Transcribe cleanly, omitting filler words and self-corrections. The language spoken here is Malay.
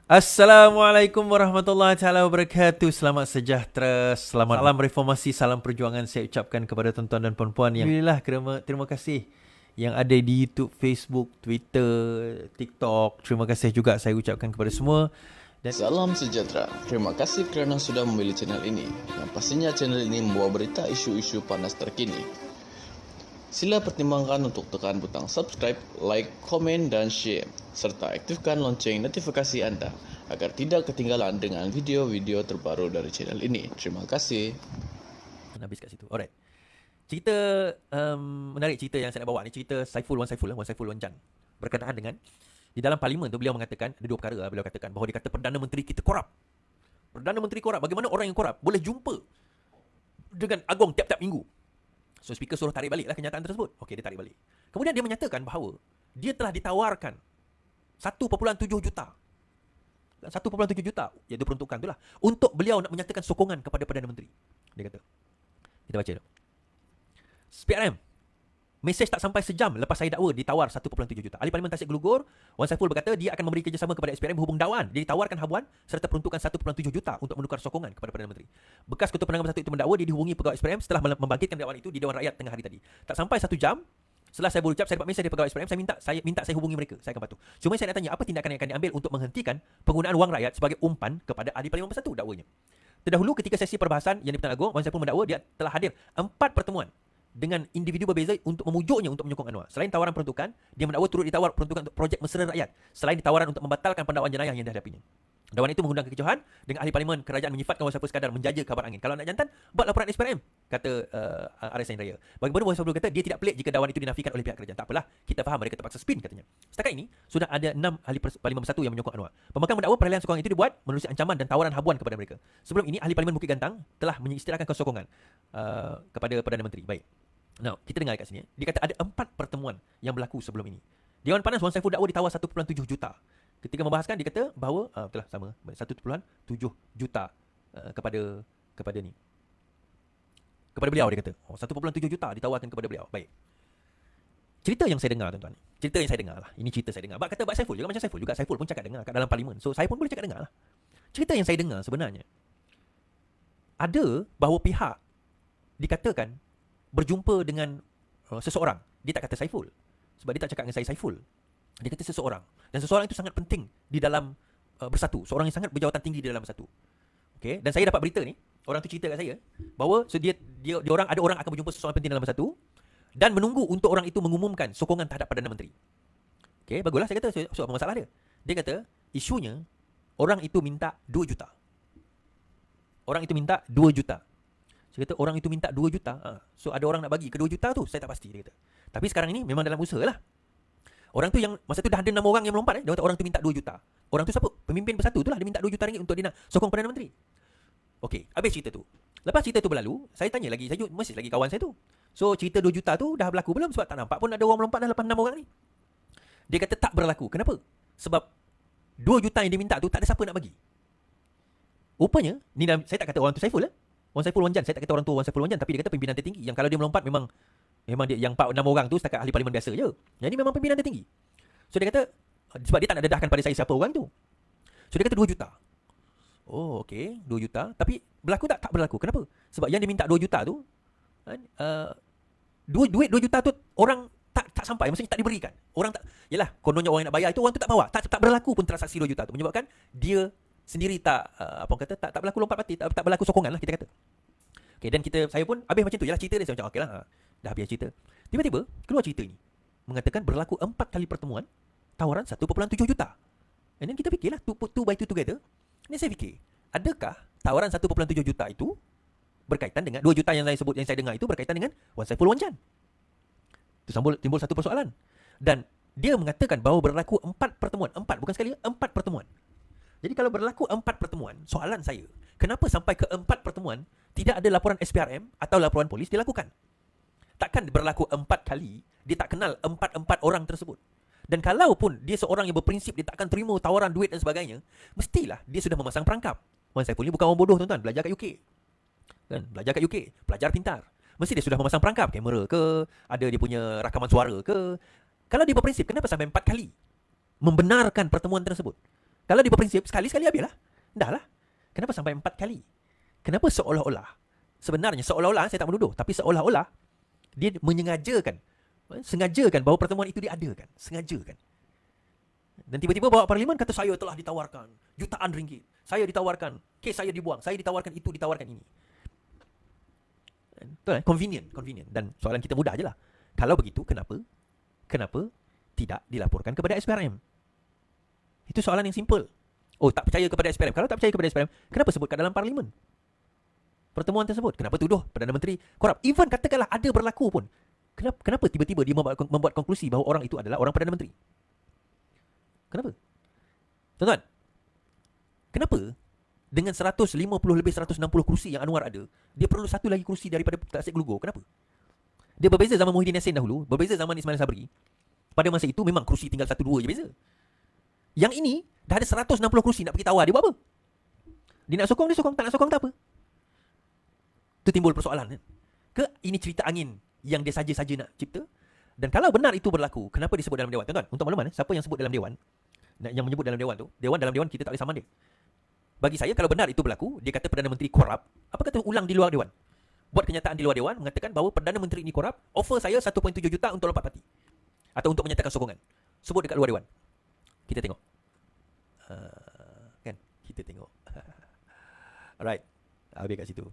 Assalamualaikum warahmatullahi taala wabarakatuh. Selamat sejahtera, selamat salam reformasi, salam perjuangan saya ucapkan kepada tuan-tuan dan puan-puan yang alhamdulillah, terima kasih yang ada di YouTube, Facebook, Twitter, TikTok. Terima kasih juga saya ucapkan kepada semua. Dan salam sejahtera. Terima kasih kerana sudah memilih channel ini. Yang pastinya channel ini membawa berita isu-isu panas terkini. Sila pertimbangkan untuk tekan butang subscribe, like, komen dan share serta aktifkan lonceng notifikasi anda agar tidak ketinggalan dengan video-video terbaru dari channel ini. Terima kasih. Habis kat situ. Alright. Cerita menarik cerita yang saya nak bawa ni, cerita Wan Saiful Wan Jan. Berkenaan dengan di dalam parlimen tu beliau mengatakan ada dua perkara beliau katakan bahawa dia kata Perdana Menteri kita korup. Perdana Menteri korup. Bagaimana orang yang korup boleh jumpa dengan Agong tiap-tiap minggu? So speaker suruh tarik baliklah kenyataan tersebut. Okey, dia tarik balik. Kemudian dia menyatakan bahawa dia telah ditawarkan 1.7 juta. 1.7 juta iaitu peruntukan itulah untuk beliau nak menyatakan sokongan kepada Perdana Menteri. Dia kata. Kita baca dulu. SPRM. Mesej tak sampai sejam lepas saya dakwa ditawar 1.7 juta. Ahli Parlimen Tasik Gelugur, Wan Saiful berkata dia akan memberi kerjasama kepada SPRM berhubung dakwaan. Dia ditawarkan habuan serta peruntukan 1.7 juta untuk menukar sokongan kepada Perdana Menteri. Bekas Ketua Penanggung Bersatu itu mendakwa dia dihubungi pegawai SPRM setelah membangkitkan dakwaan itu di Dewan Rakyat tengah hari tadi. Tak sampai 1 jam setelah saya berucap, saya dapat mesej dari pegawai SPRM, saya minta saya hubungi mereka. Saya akan patuh. Cuma saya nak tanya apa tindakan yang akan diambil untuk menghentikan penggunaan wang rakyat sebagai umpan kepada Ahli Parlimen Bersatu dakwanya. Terdahulu ketika sesi perbahasan yang di-Pertuan Agong, Wan Saiful mendakwa dia telah hadir 4 pertemuan dengan individu berbeza untuk memujuknya untuk menyokong Anwar. Selain tawaran peruntukan, dia mendakwa turut ditawar peruntukan untuk projek mesra rakyat. Selain ditawaran untuk membatalkan pendakwaan jenayah yang dihadapinya. Dakwaan itu mengundang kekecohan dengan ahli parlimen kerajaan menyifatkan Wan Saiful sekadar menjaja kabar angin. Kalau nak jantan, buat laporan SPRM, kata RSN Raya. Bagaimana Wan Saiful kata dia tidak pelik jika dakwaan itu dinafikan oleh pihak kerajaan. Tak apalah, kita faham mereka terpaksa spin katanya. Setakat ini, sudah ada 6 ahli parlimen bersatu yang menyokong Anwar. Pembangkang mendakwa peralihan sokongan itu dibuat melalui ancaman dan tawaran habuan kepada mereka. Sebelum ini, ahli parlimen Bukit Gantang telah mengistilahkan sokongan kepada Perdana Menteri. Baik. Now, kita dengar kat sini. Dia kata ada 4 pertemuan yang berlaku sebelum ini. Dewan Panas Wan Saiful dakwa ditawar 1.7 juta. Ketika membahaskan, dia kata bahawa betul lah sama 1.7 juta kepada ni. Kepada beliau dia kata. 1.7 juta ditawarkan kepada beliau. Baik. Cerita yang saya dengar tuan-tuan. Cerita yang saya dengar lah. Ini cerita saya dengar. Kata Bak Saiful juga macam Saiful juga. Saiful pun cakap dengar kat dalam parlimen. So saya pun boleh cakap dengar lah. Cerita yang saya dengar sebenarnya ada bahawa pihak dikatakan berjumpa dengan seseorang. Dia tak kata Saiful. Sebab dia tak cakap dengan saya Saiful. Dia kata seseorang. Dan seseorang itu sangat penting di dalam bersatu. Seorang yang sangat berjawatan tinggi di dalam bersatu. Okay? Dan saya dapat berita ni. Orang tu cerita kat saya. Bahawa dia ada orang akan berjumpa seseorang penting dalam bersatu. Dan menunggu untuk orang itu mengumumkan sokongan terhadap Perdana Menteri. Okay? Baguslah saya kata. So apa masalah dia? Dia kata isunya orang itu minta 2 juta. Orang itu minta 2 juta. Saya kata orang itu minta 2 juta. So ada orang nak bagi ke 2 juta tu, saya tak pasti, dia kata. Tapi sekarang ini memang dalam usaha lah. Orang tu yang masa tu dah ada 6 orang yang melompat. Dia kata orang tu minta 2 juta. Orang tu siapa? Pemimpin bersatu tu lah. Dia minta 2 juta ringgit untuk dia nak sokong Perdana Menteri. Okey, habis cerita tu. Lepas cerita tu berlalu, saya tanya lagi, saya message lagi kawan saya tu. So cerita 2 juta tu dah berlaku belum? Sebab tak nampak pun ada orang melompat dah lepas 6 orang ni. Dia kata tak berlaku. Kenapa? Sebab 2 juta yang dia minta tu tak ada siapa nak bagi. Rupanya, ni saya tak kata orang tu Saiful lah. Wan Saiful Wan Jan. Saya tak kata orang tu Wan Saiful Wan Jan, tapi dia kata pimpinan tertinggi. Yang kalau dia melompat memang dia yang 4-6 orang tu setakat ahli parlimen biasa je. Yang ni memang pimpinan tertinggi. So dia kata sebab dia tak nak dedahkan pada saya siapa orang tu. So dia kata 2 juta. Oh okey, 2 juta. Tapi berlaku tak? Tak berlaku. Kenapa? Sebab yang dia minta 2 juta tu duit 2 juta tu orang tak sampai, maksudnya tak diberikan. Orang tak, yalah, kononnya orang yang nak bayar itu orang tu tak bawa. Tak berlaku pun transaksi 2 juta tu, menyebabkan dia sendiri tak tak berlaku lompat parti, tak berlaku sokongan lah kita kata. Okey, dan saya pun habis macam tu jelah cerita dia, saya macam okeylah, dah habis cerita. Tiba-tiba keluar cerita ini mengatakan berlaku 4 kali pertemuan tawaran 1.7 juta. And then kita fikirlah two by two together. Ni saya fikir, adakah tawaran 1.7 juta itu berkaitan dengan 2 juta yang saya sebut, yang saya dengar itu berkaitan dengan Wan Saiful Wan Jan? Itu timbul satu persoalan. Dan dia mengatakan bahawa berlaku 4 pertemuan, 4 bukan sekali, 4 pertemuan. Jadi kalau berlaku 4 pertemuan, soalan saya, kenapa sampai ke 4 pertemuan tidak ada laporan SPRM atau laporan polis dilakukan? Takkan berlaku 4 kali, dia tak kenal 4 orang tersebut. Dan kalaupun dia seorang yang berprinsip, dia takkan terima tawaran duit dan sebagainya, mestilah dia sudah memasang perangkap. Wan Saiful ni bukan orang bodoh tuan-tuan, belajar kat UK. Kan? Belajar kat UK, pelajar pintar. Mesti dia sudah memasang perangkap, kamera ke, ada dia punya rakaman suara ke. Kalau dia berprinsip, kenapa sampai 4 kali membenarkan pertemuan tersebut? Kalau dia berprinsip, sekali-sekali habislah. Dah lah. Kenapa sampai 4 kali? Kenapa seolah-olah? Sebenarnya seolah-olah, saya tak menuduh, tapi seolah-olah dia sengajakan bahawa pertemuan itu diadakan. Sengajakan. Dan tiba-tiba bawa parlimen kata saya telah ditawarkan jutaan ringgit. Saya ditawarkan, kes saya dibuang. Saya ditawarkan itu, ditawarkan ini. Betul kan? Convenient. Dan soalan kita mudah je lah. Kalau begitu, kenapa tidak dilaporkan kepada SPRM? Itu soalan yang simple. Oh, tak percaya kepada SPRM. Kalau tak percaya kepada SPRM, kenapa sebut kat dalam parlimen pertemuan tersebut? Kenapa tuduh Perdana Menteri korup? Even katakanlah ada berlaku pun, kenapa tiba-tiba dia membuat konklusi bahawa orang itu adalah orang Perdana Menteri? Kenapa? Tuan-tuan, kenapa dengan 150 lebih 160 kursi yang Anwar ada, dia perlu satu lagi kursi daripada Taksir Gelugor? Kenapa? Dia berbeza zaman Muhyiddin Yassin dahulu, berbeza zaman Ismail Sabri. Pada masa itu memang kursi tinggal 1-2 je beza. Yang ini dah ada 160 kursi, nak pergi tawar, dia buat apa? Dia nak sokong, dia sokong. Tak nak sokong, tak apa. Itu timbul persoalan. Ke ini cerita angin yang dia saja-saja nak cipta? Dan kalau benar itu berlaku, kenapa disebut dalam Dewan? Tuan-tuan, untuk makluman, siapa yang sebut dalam Dewan, yang menyebut dalam Dewan tu, dalam Dewan kita tak boleh saman dia. Bagi saya, kalau benar itu berlaku, dia kata Perdana Menteri korup, apa kata ulang di luar Dewan? Buat kenyataan di luar Dewan, mengatakan bahawa Perdana Menteri ini korup, offer saya 1.7 juta untuk lompat parti. Atau untuk menyatakan sokongan. Sebut dekat luar Dewan. Kita tengok. Kan? Kita tengok. Alright. Habis kat situ.